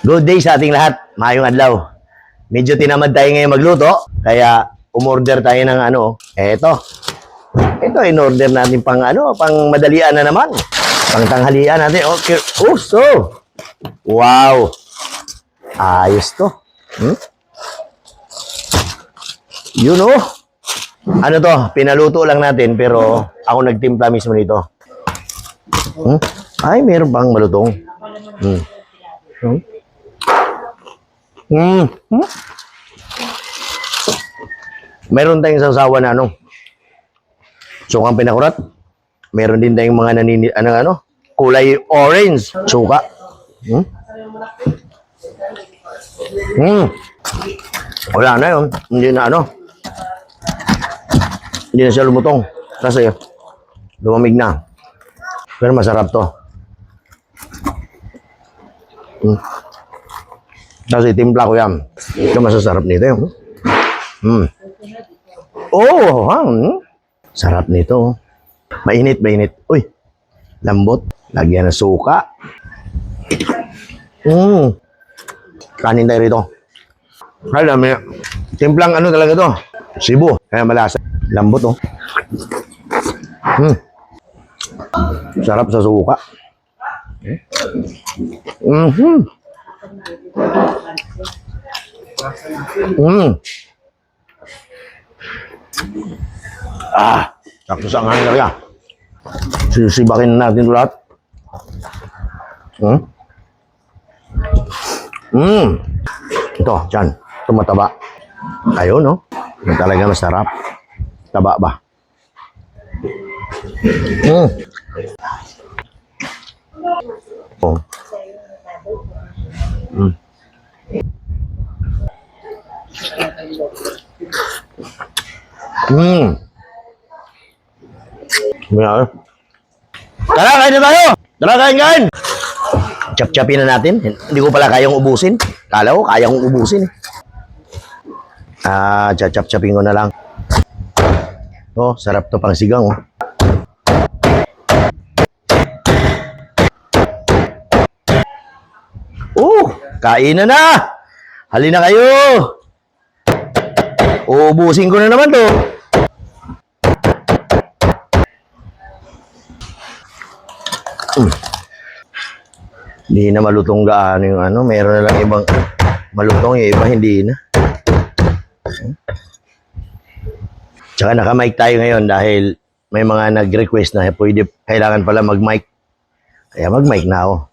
Good day sa ating lahat. Mayong adlaw. Medyo tinamad tayo ngayon magluto, kaya umorder tayo ng eto. Ito in-order natin pang pang madalian na naman. Pang tanghalian natin. Okay. Oh, so. Wow. Ayos to. You know? Ano to? Pinaluto lang natin pero ako nagtimpla mismo nito. Ay, meron pang malutong. Meron tayong sausawan na sukang pinakurat. Meron din tayong mga kulay orange. Suka. Wala na yun. Hindi na siya lumutong. Kasi lumamig na. Pero masarap to. Kasi timpla ko yan. Ito masasarap nito yun. Oh, sarap nito. Mainit, mainit. Uy, lambot. Lagyan ng suka. Kanin tayo rito. Alam mo, timplang talaga to. Cebu. Kaya malasa. Lambot, oh. Sarap sa suka. Sakto sa angin talaga. Sisibakin natin ito lahat. Ito, dyan. Ito mataba. Ayun, no? Yung talaga masarap. Taba ba? Oh. Tara, kain na tayo! Tara, kain! Chap-chapin na natin. Hindi ko pala kayang ubusin. Kala ko, kaya kong ubusin. Chap-chapin ko na lang. Oh, sarap to pang sigang, oh. Kain na! Halina kayo! Uubusin ko na naman to. Hindi na malutong gaano yung meron na lang ibang malutong, yung iba hindi na. Tsaka naka-mic tayo ngayon dahil may mga nag-request na kailangan pala mag-mic. Kaya mag-mic na ako.